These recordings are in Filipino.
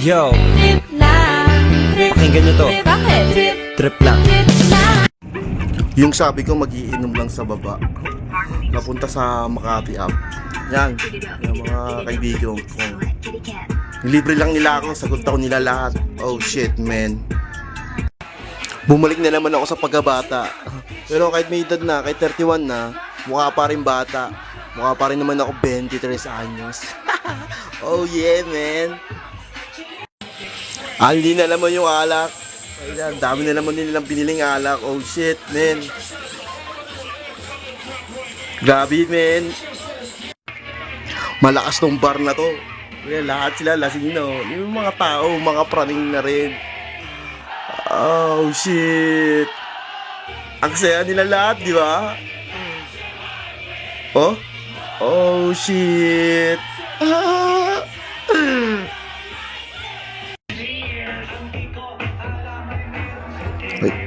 Yo, Trip lang, trip, pakinggan nyo to. trip, bakit? Trip, Trip lang. trip lang. Yung sabi ko magiinom lang sa baba, napunta sa Makati app. Yan, yung mga kaibigan ko. Libre lang nila ako, sagot ako nila lahat. Oh shit man. Bumalik na naman ako sa pagkabata. Pero kahit may edad na, kahit 31 na, mukha pa rin bata. Mukha pa rin naman ako 23 anyos. Oh yeah man. Hindi na naman yung alak. Ay, dami na naman nilang biniling alak. Oh shit, man. Grabe, man. Malakas tong bar na to. Kaya lahat sila lasing na. Yung mga tao, mga praning na rin. Oh shit. Ang saya nila lahat, di ba? Oh? Oh shit.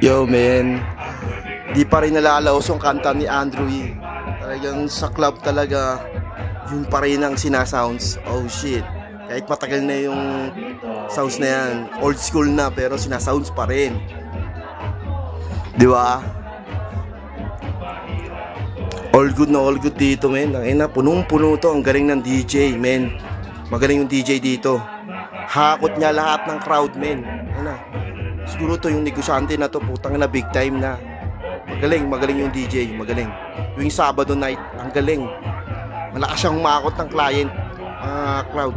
Yo man, di pa rin nalalaos yung kanta ni Andrew E. Talagang sa club talaga, yung pa rin ang sinasounds. Oh shit, kahit matagal na yung sounds na yan, old school na pero sinasounds pa rin. Di ba? All good dito man. Ang ina, punong-puno to. Ang galing ng DJ man. Magaling yung DJ dito. Hakot niya lahat ng crowd man. Ano? Siguro to yung negosyante na to, putang na big time na. Magaling yung DJ, magaling. Yung Sabado night, ang galing. Malakas siyang makakot ng client, crowd.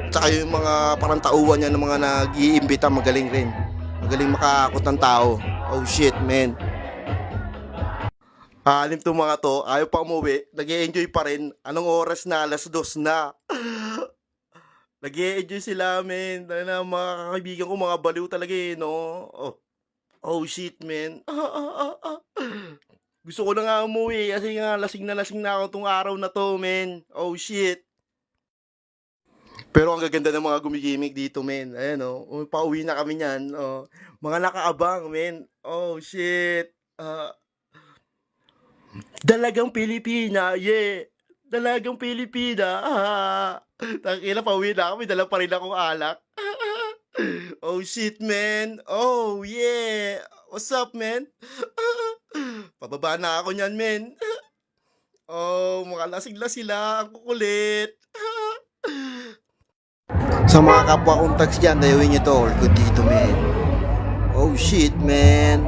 Tsaka yung mga parang tauhan niya ng mga nag-iimbita, magaling rin. Magaling makakot ng tao. Oh shit, man. Alim tong mga to, ayaw pa umuwi, nag-i-enjoy pa rin. Anong oras na? 2:00 na. Nag-i-enjoy sila, men. Na mga kaibigan ko, mga baliw talaga eh, no? Oh shit, men. Gusto ko na nga umuwi kasi nga lasing na ako tong araw na to, men. Oh shit. Pero ang gaganda ng mga gumigimik dito, men. Ayan, oh. Pauwi na kami niyan. Oh. Mga nakaabang, men. Oh shit. Dalagang Pilipina, yeah. Dalagang Pilipina. Tangina, pauwi na kami, dala pa rin akong alak. Oh shit, man. Oh yeah. What's up, man? Pababa na ako niyan, man. Oh, makalasig na sila. Ang kukulit. Sa mga kapwa kong tags dyan, dayawin nyo to. All good dito, man. Oh shit, man.